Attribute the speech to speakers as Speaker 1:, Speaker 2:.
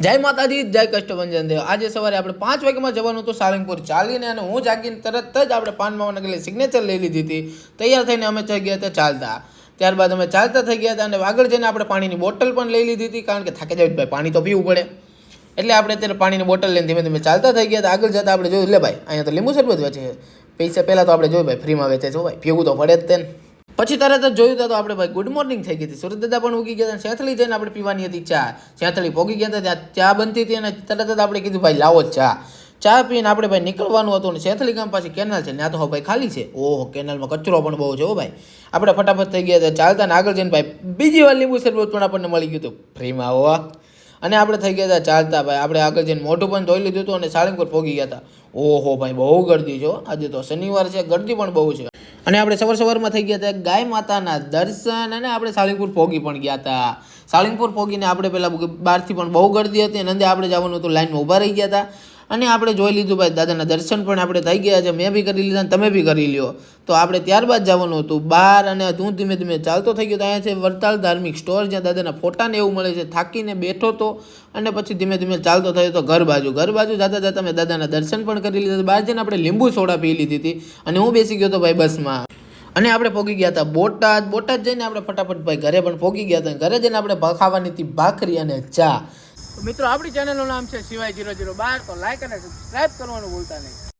Speaker 1: જય માતાજી, જય કષ્ટભંજન દેવ। આજે સવારે આપણે 5 વાગ્યામાં જવાનું હતું સાળંગપુર ચાલીને, અને હું જાગીને તરત જ આપણે પાનમાવાના ગલે સિગ્નેચર લઈ લીધી હતી। તૈયાર થઈને અમે થઈ ગયા હતા ચાલતા। ત્યારબાદ અમે ચાલતા થઈ ગયા હતા અને આગળ જઈને આપણે પાણીની બોટલ પણ લઈ લીધી હતી, કારણ કે થાકી જાય ભાઈ, પાણી તો પીવું પડે। એટલે આપણે અત્યારે પાણીની બોટલ લઈને ધીમે ધીમે ચાલતા થઈ ગયા હતા। આગળ જતાં આપણે જોયું, લે ભાઈ અહીંયા તો લીંબુ શરબત વેચે છે। પૈસા પહેલાં તો આપણે જોયું ભાઈ ફ્રીમાં વેચે છે ભાઈ, પીવું તો પડે જ તેને। પછી તરત જ જોયું તો આપણે ભાઈ ગુડ મોર્નિંગ થઈ ગઈ હતી। સુરત દાદા પણ ઉગી ગયા હતા। સેથળી જઈને આપણે પીવાની હતી ચા। સેથળી પોગી ગયા હતા, ત્યાં ચા બનતી હતી અને તરત જ આપણે કીધું ભાઈ લાવો ચા। ચા પીને આપણે ભાઈ નીકળવાનું હતું ને સેથળી ગામ પાછી કેનાલ છે, ત્યાં તો ભાઈ ખાલી છે। ઓહો, કેનાલમાં કચરો પણ બહુ છે હો ભાઈ। આપણે ફટાફટ થઈ ગયા હતા ચાલતા ને આગળ જઈને ભાઈ બીજી વાર લીંબુ શરબત પણ આપણને મળી ગયું હતું ફ્રીમાં હોવા। અને આપણે થઈ ગયા હતા ચાલતા ભાઈ, આપણે આગળ જઈને મોઢું પણ ધોઈ લીધું હતું અને સાળંગપુર પહોંચી ગયા હતા। ઓહો ભાઈ, બહુ ગર્દી છે, આજે તો શનિવાર છે, ગર્દી પણ બહુ છે। અને આપણે સવારમાં થઈ ગયા હતા ગાય માતાના દર્શન, અને આપણે સાળંગપુર પહોંચી પણ ગયા હતા। સાળંગપુર પહોંચીને આપણે પહેલાં બહારથી પણ બહુ ગર્દી હતી અને અંદર આપણે જવાનું હતું, લાઈનમાં ઊભા રહી ગયા હતા। અને આપણે જોઈ લીધું ભાઈ દાદાના દર્શન પણ આપણે થઈ ગયા છે, મેં બી કરી લીધા અને તમે બી કરી લ્યો। તો આપણે ત્યારબાદ જવાનું હતું બહાર, અને હું ધીમે ધીમે ચાલતો થઈ ગયો તો અહીંયા છે વડતાલ ધાર્મિક સ્ટોર, જ્યાં દાદાના ફોટાને એવું મળે છે। થાકીને બેઠો તો અને પછી ધીમે ધીમે ચાલતો થયો તો ઘર બાજુ જતા જતા મેં દાદાના દર્શન પણ કરી લીધા। બહાર જઈને આપણે લીંબુ સોડા પી લીધી હતી અને હું બેસી ગયો તો ભાઈ બસમાં। અને આપણે પહોંચી ગયા હતા બોટાદ જઈને આપણે ફટાફટ ભાઈ ઘરે પણ પહોંચી ગયા હતા। ઘરે જઈને આપણે ખાવાની હતી ભાખરી અને ચા। મિત્રો, આપણી ચેનલનું નામ છે સિવાય 002, તો લાઈક અને સબસ્ક્રાઇબ કરવાનું ભૂલતા નહીં।